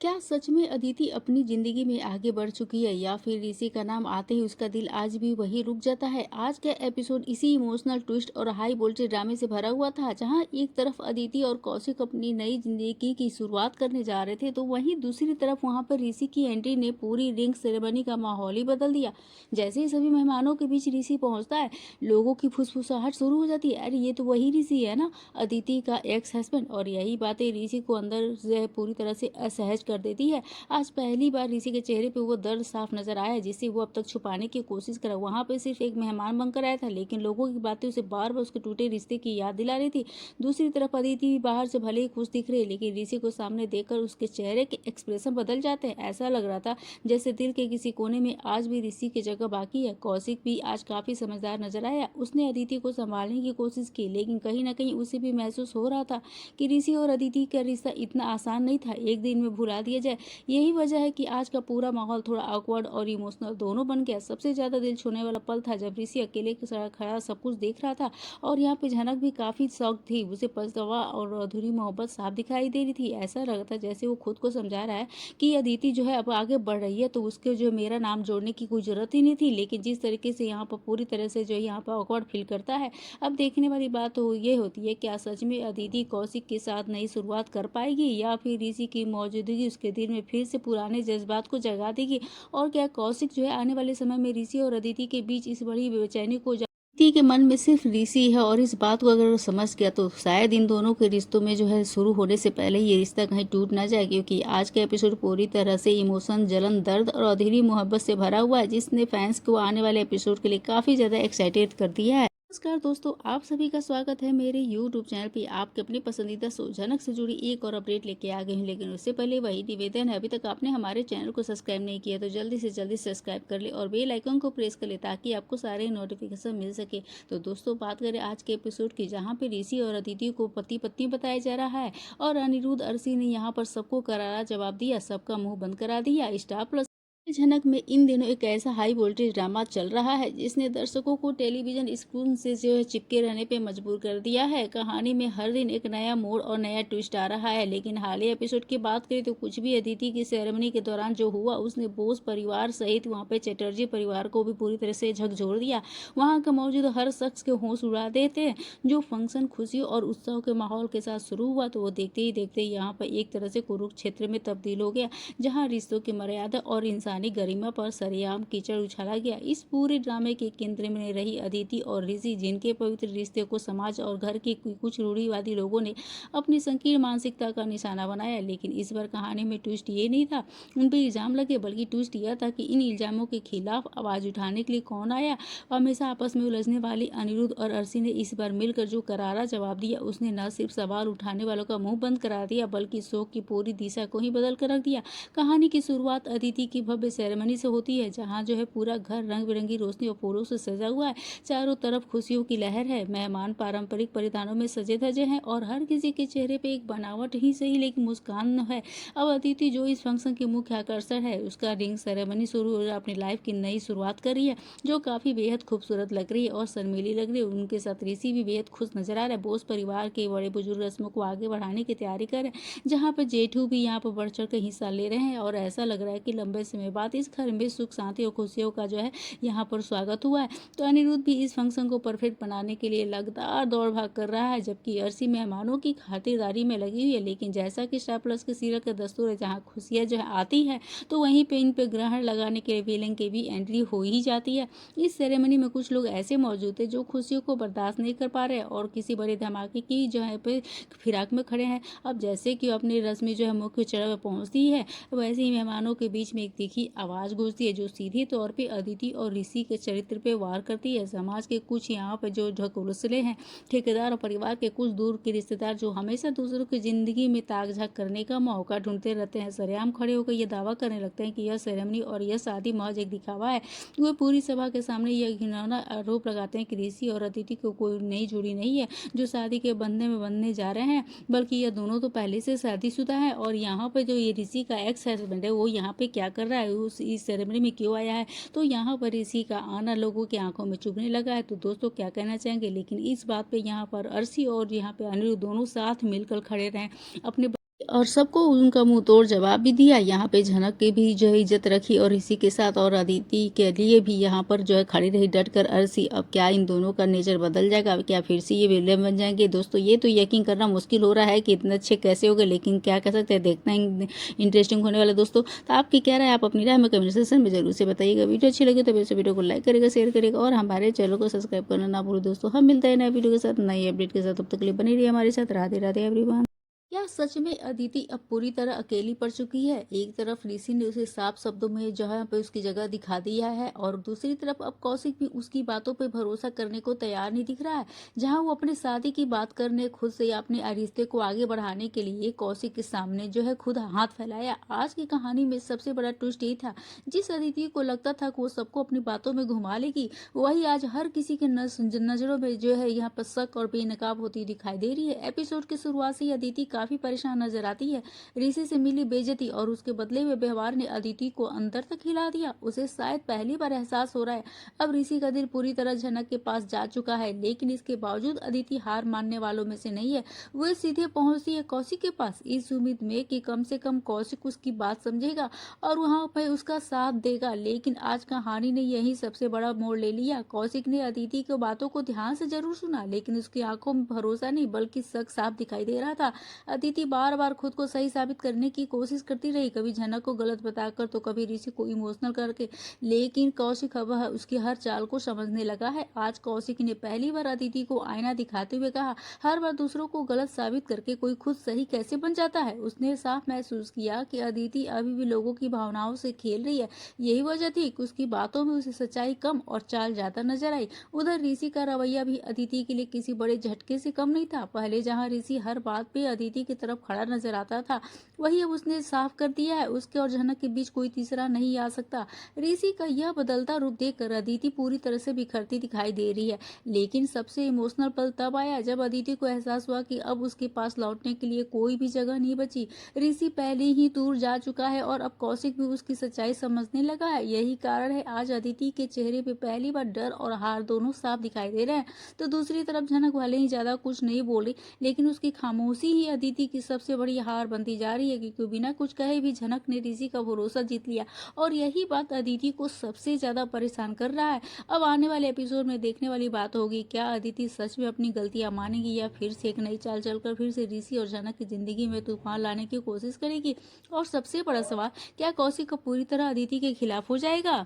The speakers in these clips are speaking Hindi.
क्या सच में अदिति अपनी जिंदगी में आगे बढ़ चुकी है या फिर ऋषि का नाम आते ही उसका दिल आज भी वही रुक जाता है। आज का एपिसोड इसी इमोशनल ट्विस्ट और हाई वोल्टेज ड्रामे से भरा हुआ था, जहां एक तरफ अदिति और कौशिक अपनी नई जिंदगी की शुरुआत करने जा रहे थे, तो वहीं दूसरी तरफ वहां पर ऋषि की एंट्री ने पूरी रिंग सेरेमनी का माहौल ही बदल दिया। जैसे ही सभी मेहमानों के बीच ऋषि पहुंचता है, लोगों की फुसफुसाहट शुरू हो जाती है। अरे ये तो वही ऋषि है ना, अदिति का एक्स हस्बैंड। और यही बातें ऋषि को अंदर से पूरी तरह से असहज कर देती है। आज पहली बार ऋषि के चेहरे पे वो दर्द साफ नजर आया, जिसे वो अब तक छुपाने की कोशिश करा। वहां पे सिर्फ एक मेहमान बनकर आया था, लेकिन लोगों की बातें उसे बार बार उसके टूटे रिश्ते की याद दिला रही थी। दूसरी तरफ अदिति भी बाहर से भले ही खुश दिख रही है, लेकिन ऋषि को सामने देखकर उसके चेहरे के एक्सप्रेशन बदल जाते हैं। ऐसा लग रहा था जैसे दिल के किसी कोने में आज भी ऋषि की जगह बाकी है। कौशिक भी आज काफी समझदार नजर आया। उसने अदिति को संभालने की कोशिश की, लेकिन कहीं ना कहीं उसे भी महसूस हो रहा था कि ऋषि और अदिति का रिश्ता इतना आसान नहीं था एक दिन में भुला दिया जाए। यही वजह है कि आज का पूरा माहौल थोड़ा ऑकवर्ड और इमोशनल दोनों बन गया। सबसे ज्यादा दिल छूने वाला पल था जब ऋषि अकेले के साथ खड़ा सब कुछ देख रहा था, और यहाँ पे झनक भी काफी शौक थी। उसे पछतावा और अधूरी मोहब्बत साफ दिखाई दे रही थी। ऐसा लग रहा था जैसे वो खुद को समझा रहा है कि अदिति जो है अब आगे बढ़ रही है, तो उसके जो मेरा नाम जोड़ने की कोई जरूरत ही नहीं थी। लेकिन जिस तरीके से यहाँ पर पूरी तरह से जो यहाँ पर ऑकवर्ड फील करता है, अब देखने वाली बात तो ये होती है, क्या सच में अदिति कौशिक के साथ नई शुरुआत कर पाएगी या फिर ऋषि की मौजूदगी उसके दिल में फिर से पुराने जज्बात को जगा देगी। और क्या कौशिक जो है आने वाले समय में ऋषि और अदिति के बीच इस बड़ी बेचैनी को अदिति के मन में सिर्फ ऋषि है, और इस बात को अगर वो समझ गया तो शायद इन दोनों के रिश्तों में जो है शुरू होने से पहले ये रिश्ता कहीं टूट ना जाए। क्योंकि आज का एपिसोड पूरी तरह से इमोशन, जलन, दर्द और अधूरी मोहब्बत से भरा हुआ है, जिसने फैंस को आने वाले एपिसोड के लिए काफी ज्यादा एक्साइटेड कर दिया है। नमस्कार दोस्तों, आप सभी का स्वागत है मेरे YouTube चैनल पे। आपके अपनी पसंदीदा शो जनक से जुड़ी एक और अपडेट लेके आ गई हूँ, लेकिन उससे पहले वही निवेदन है, अभी तक आपने हमारे चैनल को सब्सक्राइब नहीं किया तो जल्दी से जल्दी सब्सक्राइब कर ले और बेल आइकन को प्रेस कर ले, ताकि आपको सारे नोटिफिकेशन मिल सके। तो दोस्तों, बात करें आज के एपिसोड की, जहाँ पे ऋषि और अदिति को पति पत्नी बताया जा रहा है, और अनिरुद्ध अरसी ने यहाँ पर सबको करारा जवाब दिया, सबका मुंह बंद करा दिया। स्टार प्लस झनक में इन दिनों एक ऐसा हाई वोल्टेज ड्रामा चल रहा है जिसने दर्शकों को टेलीविजन स्क्रीन से जो है चिपके रहने पे मजबूर कर दिया है। कहानी में हर दिन एक नया मोड़ और नया ट्विस्ट आ रहा है। लेकिन हालिया एपिसोड की बात करें तो कुछ भी अदिति की सेरेमनी के दौरान जो हुआ, उसने बोस परिवार सहित वहाँ पे चटर्जी परिवार को भी पूरी तरह से झकझोर दिया। वहाँ का मौजूद हर शख्स के होश उड़ा देते हैं। जो फंक्शन खुशी और उत्सव के माहौल के साथ शुरू हुआ, तो वो देखते ही देखते यहाँ पर एक तरह से कुरुक्षेत्र में तब्दील हो गया, जहाँ रिश्तों की मर्यादा और इंसानी गरिमा पर सरेआम कीचड़ उछाला गया। इस पूरे ड्रामे के केंद्र में रही अदिति और ऋषि, जिनके पवित्र रिश्ते को समाज और घर के कुछ रूढ़िवादी लोगों ने अपनी संकीर्ण मानसिकता का निशाना बनाया। लेकिन इस बार कहानी में ट्विस्ट ये नहीं था उन पर इल्जाम लगे, बल्कि ट्विस्ट यह था कि इन इल्जामों के खिलाफ आवाज उठाने के लिए कौन आया। हमेशा आपस में उलझने वाले अनिरुद्ध और अरसी ने इस बार मिलकर जो करारा जवाब दिया, उसने न सिर्फ सवाल उठाने वालों का मुंह बंद करा दिया, बल्कि शो की पूरी दिशा को ही बदल कर रख दिया। कहानी की शुरुआत अदिति की भव्य सेरेमनी से होती है, जहां जो है पूरा घर रंग बिरंगी रोशनी और फूलों से सजा हुआ है। चारों तरफ खुशियों की लहर है। मेहमान पारंपरिक परिधानों में सजे धजे हैं, और हर किसी के चेहरे पे एक बनावट ही सही लेकिन मुस्कान है। अब अदिति जो इस फंक्शन की मुख्य आकर्षण है, उसका रिंग सेरेमनी शुरू हो अपनी लाइफ की नई शुरुआत कर रही है, जो काफी बेहद खूबसूरत लग रही है और शर्मीली लग रही है। उनके साथ ऋषि भी बेहद खुश नजर आ रहा है। बोस परिवार के बड़े बुजुर्ग रस्मों को आगे बढ़ाने की तैयारी कर रहे हैं, जहाँ पर जेठू भी यहाँ पर बढ़ चढ़ कर हिस्सा ले रहे हैं, और ऐसा लग रहा है कि लंबे समय बाद इस घर में सुख शांति और खुशियों का जो है यहाँ पर स्वागत हुआ है। तो अनिरुद्ध भी इस फंक्शन को परफेक्ट बनाने के लिए लगातार दौड़ भाग कर रहा है, जबकि अर्शी मेहमानों की खातिरदारी में लगी हुई है। लेकिन जैसा कि स्टार प्लस के सीरियल का दस्तूर है, जहाँ खुशियाँ जो है आती है, तो वहीं पे इन पे ग्रहण लगाने के विलेन की भी एंट्री हो ही जाती है। इस सेरेमनी में कुछ लोग ऐसे मौजूद थे जो खुशियों को बर्दाश्त नहीं कर पा रहे और किसी बड़े धमाके की जो है पे फिराक में खड़े हैं। अब जैसे कि अपनी रस्मी जो है मुख्य चरण में पहुंचती है, वैसे ही मेहमानों के बीच में एक तीखी आवाज गूंजती है, जो सीधे तौर पे अदिति और ऋषि के चरित्र पे वार करती है। समाज के कुछ यहाँ पर जो ढकोसले हैं, ठेकेदार और परिवार के कुछ दूर के रिश्तेदार, जो हमेशा दूसरों की जिंदगी में ताक झाक करने का मौका ढूंढते रहते हैं, सरेआम खड़े होकर यह दावा करने लगते हैं कि यह सेरेमनी और यह शादी महज एक दिखावा है। वे पूरी सभा के सामने यह घिनौना आरोप लगाते हैं कि ऋषि और अदिति को कोई नई जोड़ी नहीं है जो शादी के बंधन में बनने जा रहे हैं, बल्कि यह दोनों तो पहले से शादीशुदा है। और यहाँ पे जो ये ऋषि का एक्स हस्बैंड है, वो यहाँ पे क्या कर रहा है, उस इस सेरेमनी में क्यों आया है, तो यहाँ पर ऋषि का आना लोगों की आंखों में चुभने लगा है। तो दोस्तों, क्या कहना चाहेंगे? लेकिन इस बात पे यहाँ पर अर्शी और यहाँ पे अनिरुद्ध दोनों साथ मिलकर खड़े रहे अपने और सबको उनका मुँह तोड़ जवाब भी दिया। यहाँ पे झनक की भी जो है इज़्ज़त रखी और इसी के साथ और अदिति के लिए भी यहाँ पर जो है खड़ी रही डट कर अर्शी। अब क्या इन दोनों का नेचर बदल जाएगा? अब क्या फिर से ये विलेन बन जाएँगे? दोस्तों ये तो यकीन करना मुश्किल हो रहा है कि इतने अच्छे कैसे हो गए, लेकिन क्या कर सकते हैं, देखना इन इंटरेस्टिंग होने वाला है दोस्तों। तो आपकी क्या राय है? आप अपनी राय हमें कमेंट सेक्शन में ज़रूर से बताइएगा। वीडियो अच्छी लगी तो वैसे वीडियो को लाइक करिएगा, शेयर करिएगा और हमारे चैनल को सब्सक्राइब करना ना भूलें दोस्तों। हम मिलते हैं नए वीडियो के साथ, नई अपडेट के साथ। तब तक के लिए बने रहिए हमारे साथ। राधे राधे एवरीवन। क्या सच में अदिति अब पूरी तरह अकेली पड़ चुकी है? एक तरफ ऋषि ने उसे साफ शब्दों में जहाँ पे उसकी जगह दिखा दिया है और दूसरी तरफ अब कौशिक भी उसकी बातों पे भरोसा करने को तैयार नहीं दिख रहा है। जहाँ वो अपने शादी की बात करने खुद से या अपने रिश्ते को आगे बढ़ाने के लिए कौशिक के सामने जो है खुद हाथ फैलाया। आज की कहानी में सबसे बड़ा ट्विस्ट ये था, जिस अदिति को लगता था कि वो सबको अपनी बातों में घुमा लेगी, वही आज हर किसी के नजरों में जो है यहाँ पर शक और बेनकाब होती दिखाई दे रही है। एपिसोड की शुरुआत से ही अदिति काफी परेशान नजर आती है। ऋषि से मिली बेइज्जती और उसके बदले हुए व्यवहार ने अदिति को अंदर तक हिला दिया। उसे शायद पहली बार एहसास हो रहा है अब ऋषि का दिल पूरी तरह झनक के पास जा चुका है, लेकिन इसके बावजूद अदिति हार मानने वालों में से नहीं है। वो सीधे पहुंचती है कौशिक के पास इस उम्मीद में कि कम से कम कौशिक उसकी बात समझेगा और वहां पर उसका साथ देगा। लेकिन आज कहानी ने यही सबसे बड़ा मोड़ ले लिया। कौशिक ने अदिति की बातों को ध्यान से जरूर सुना, लेकिन उसकी आंखों में भरोसा नहीं बल्कि शक साफ दिखाई दे रहा था। अदिति बार बार खुद को सही साबित करने की कोशिश करती रही, कभी झनक को गलत बताकर तो कभी ऋषि को इमोशनल करके, लेकिन कौशिक अब उसकी हर चाल को समझने लगा है। आज कौशिक ने पहली बार अदिति को आईना दिखाते हुए कहा, हर बार दूसरों को गलत साबित करके कोई खुद सही कैसे बन जाता है। उसने साफ महसूस किया कि अदिति अभी भी लोगों की भावनाओं से खेल रही है। यही वजह थी कि उसकी बातों में उसे सच्चाई कम और चाल ज्यादा नजर आई। उधर ऋषि का रवैया भी अदिति के लिए किसी बड़े झटके से कम नहीं था। पहले जहां ऋषि हर बात पे अदिति की तरफ खड़ा नजर आता था, वही अब उसने साफ कर दिया है उसके और झनक के बीच कोई तीसरा नहीं आ सकता। ऋषि का यह बदलता रूप देखकर अदिति पूरी तरह से बिखरती दिखाई दे रही है। लेकिन सबसे इमोशनल पल तब आया जब अदिति को एहसास हुआ कि अब उसके पास लौटने के लिए कोई भी जगह नहीं बची। ऋषि पहले ही दूर जा चुका है और अब कौशिक भी उसकी सच्चाई समझने लगा है। यही कारण है आज अदिति के चेहरे पे पहली बार डर और हार दोनों साफ दिखाई दे रहे हैं। तो दूसरी तरफ झनक भले ही ज्यादा कुछ नहीं बोली, लेकिन उसकी खामोशी ही अदिति की सबसे बड़ी हार बनती जा रही है, क्योंकि बिना कुछ कहे भी झनक ने ऋषि का भरोसा जीत लिया और यही बात अदिति को सबसे ज्यादा परेशान कर रहा है। अब आने वाले एपिसोड में देखने वाली बात होगी, क्या अदिति सच में अपनी गलतियां मानेगी या फिर से एक नई चाल चलकर फिर से ऋषि और झनक की जिंदगी में तूफान लाने की कोशिश करेगी। और सबसे बड़ा सवाल, क्या कौशिक पूरी तरह अदिति के खिलाफ हो जाएगा?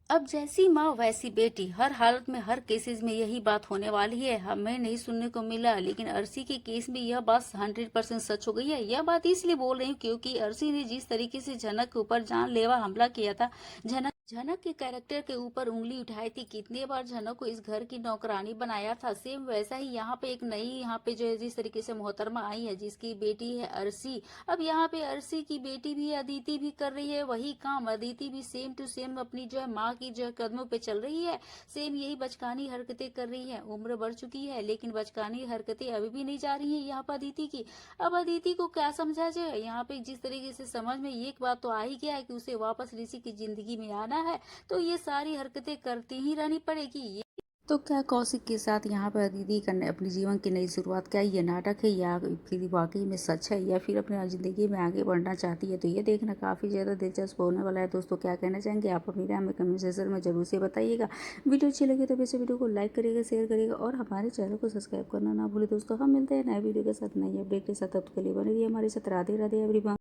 अब जैसी माँ वैसी बेटी, हर हालत में हर केसेस में यही बात होने वाली है। हमें नहीं सुनने को मिला, लेकिन अर्शी के केस में यह बात 100% सच हो गई है। यह बात इसलिए बोल रही हूँ क्योंकि अर्शी ने जिस तरीके से झनक के ऊपर जानलेवा हमला किया था, झनक झनक के कैरेक्टर के ऊपर उंगली उठाई थी, कितने बार झनक को इस घर की नौकरानी बनाया था, सेम वैसा ही यहाँ पे एक नई यहाँ पे जो है जिस तरीके से मोहतरमा आई है जिसकी बेटी है अर्शी, अब यहाँ पे अर्शी की बेटी भी अदिति भी कर रही है वही काम। अदिति भी सेम टू सेम अपनी जो है माँ की जो है कदमों पे चल रही है, सेम यही बचकानी हरकतें कर रही है। उम्र बढ़ चुकी है लेकिन बचकानी हरकतें अभी भी नहीं जा रही है यहाँ पर अदिति की। अब अदिति को क्या समझा जाए, यहाँ पे जिस तरीके से समझ में एक बात तो आ ही गया है कि उसे वापस ऋषि की जिंदगी में आना है, तो ये सारी हरकतें करती ही रहनी पड़ेगी। तो क्या कौशिक के साथ यहाँ पर अदिति करने अपनी जीवन की नई शुरुआत, क्या ये नाटक है या फिर वाकई में सच है या फिर अपनी जिंदगी में आगे बढ़ना चाहती है, तो ये देखना काफ़ी ज़्यादा दिलचस्प होने वाला है। दोस्तों क्या कहना चाहेंगे आप अपनी राय हमें कमेंट सेक्शन में जरूर से बताइएगा। वीडियो अच्छी लगी तो वैसे वीडियो को लाइक करिएगा, शेयर करिएगा और हमारे चैनल को सब्सक्राइब करना ना भूले दोस्तों। हम मिलते हैं नए वीडियो के साथ, नई अपडेट के साथ। तब तक के लिए बने रहिए हमारे साथ। राधे राधे एवरीवन।